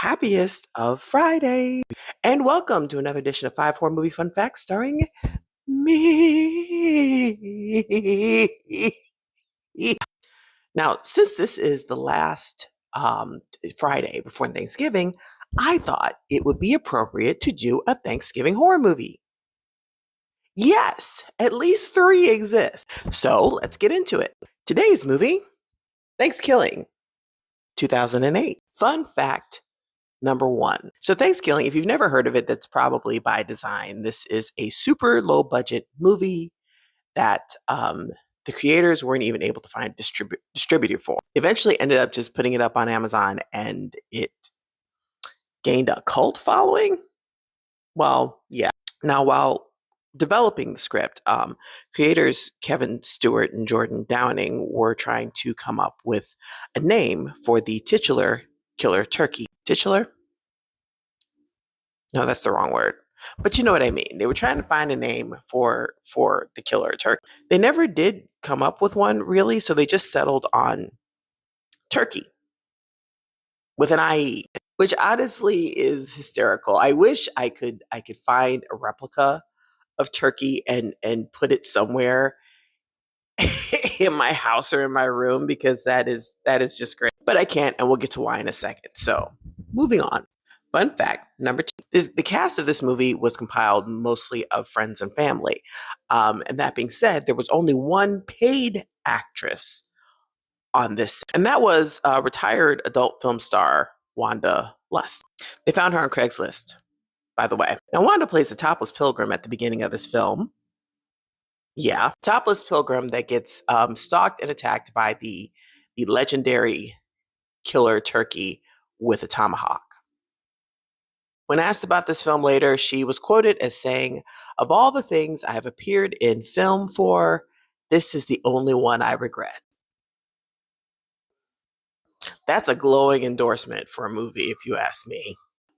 happiest of Fridays. And welcome to another edition of 5 Horror Movie Fun Facts starring me. Now, since this is the last Friday before Thanksgiving, I thought it would be appropriate to do a Thanksgiving horror movie. Yes, at least 3 exist. So let's get into it. Today's movie, Thankskilling, 2008. Fun fact number 1. So Thankskilling, if you've never heard of it, that's probably by design. This is a super low budget movie that the creators weren't even able to find a distributor for. Eventually ended up just putting it up on Amazon, and it gained a cult following. Well, yeah. Now, while developing the script, creators Kevin Stewart and Jordan Downing were trying to come up with a name for the titular killer turkey. Titular? No, that's the wrong word. But you know what I mean. They were trying to find a name for the killer turkey. They never did come up with one really, so they just settled on turkey with an IE, which honestly is hysterical. I wish I could find a replica of turkey and put it somewhere in my house or in my room, because that is just great. But I can't, and we'll get to why in a second. So, moving on. Fun fact number 2. The cast of this movie was compiled mostly of friends and family. And that being said, there was only one paid actress on this, and that was retired adult film star Wanda Luss. They found her on Craigslist, by the way. Now, Wanda plays the topless pilgrim at the beginning of this film. Yeah, topless pilgrim that gets stalked and attacked by the legendary killer turkey with a tomahawk. When asked about this film later, she was quoted as saying, "Of all the things I have appeared in film for, this is the only one I regret." That's a glowing endorsement for a movie, if you ask me.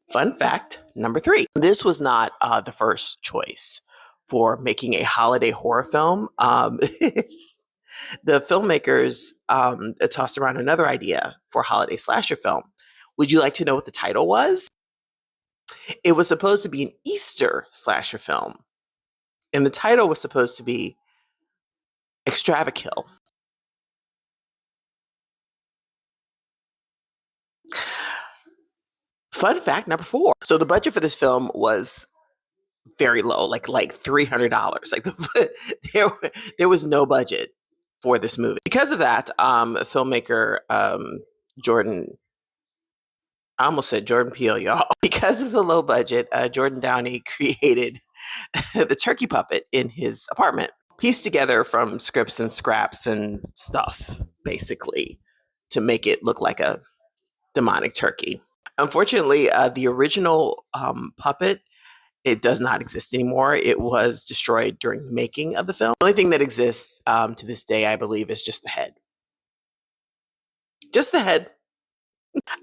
Fun fact number 3. This was not the first choice for making a holiday horror film. The filmmakers tossed around another idea for a holiday slasher film. Would you like to know what the title was? It was supposed to be an Easter slasher film, and the title was supposed to be Extravakill. Fun fact number 4. So the budget for this film was very low, like $300. Like there was no budget for this movie. Because of that, filmmaker Jordan, I almost said Jordan Peele, y'all. Because of the low budget, Jordan Downey created the turkey puppet in his apartment, pieced together from scripts and scraps and stuff, basically, to make it look like a demonic turkey. Unfortunately, the original puppet, it does not exist anymore. It was destroyed during the making of the film. The only thing that exists to this day, I believe, is just the head. Just the head.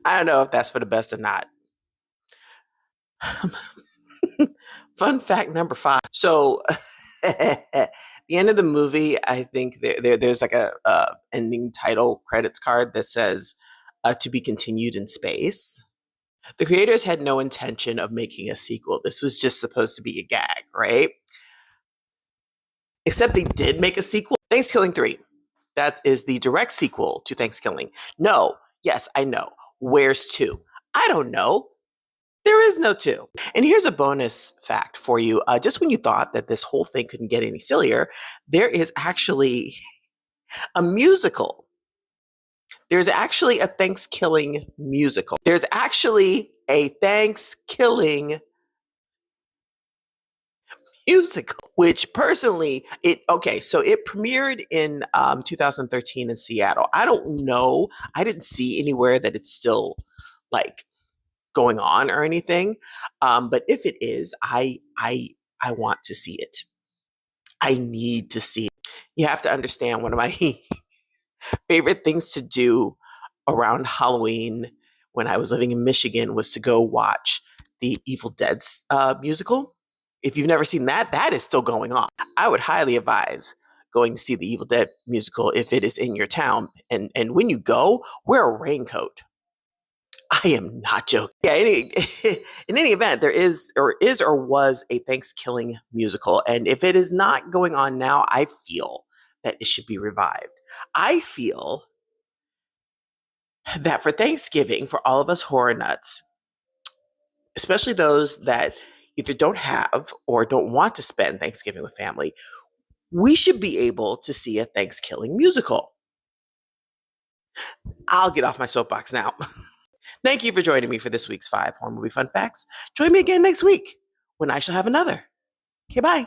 I don't know if that's for the best or not. Fun fact number 5. So, at the end of the movie, I think there's like a ending title credits card that says "to be continued in space." The creators had no intention of making a sequel. This was just supposed to be a gag, right? Except they did make a sequel, Thankskilling 3. That is the direct sequel to Thankskilling. No, yes, I know. Where's 2? I don't know. There is no 2. And here's a bonus fact for you. Just when you thought that this whole thing couldn't get any sillier, there is actually a musical. There's actually a Thankskilling musical. There's actually a Thankskilling musical, which personally, it premiered in 2013 in Seattle. I don't know. I didn't see anywhere that it's still like going on or anything. But if it is, I want to see it. I need to see it. You have to understand, one of my favorite things to do around Halloween when I was living in Michigan was to go watch the Evil Dead musical. If you've never seen that, that is still going on. I would highly advise going to see the Evil Dead musical if it is in your town. And when you go, wear a raincoat. I am not joking. Yeah, in any event, there is or was a Thankskilling musical. And if it is not going on now, I feel that it should be revived. I feel that for Thanksgiving, for all of us horror nuts, especially those that either don't have or don't want to spend Thanksgiving with family, we should be able to see a Thankskilling musical. I'll get off my soapbox now. Thank you for joining me for this week's 5 Horror Movie Fun Facts. Join me again next week when I shall have another. Okay, bye.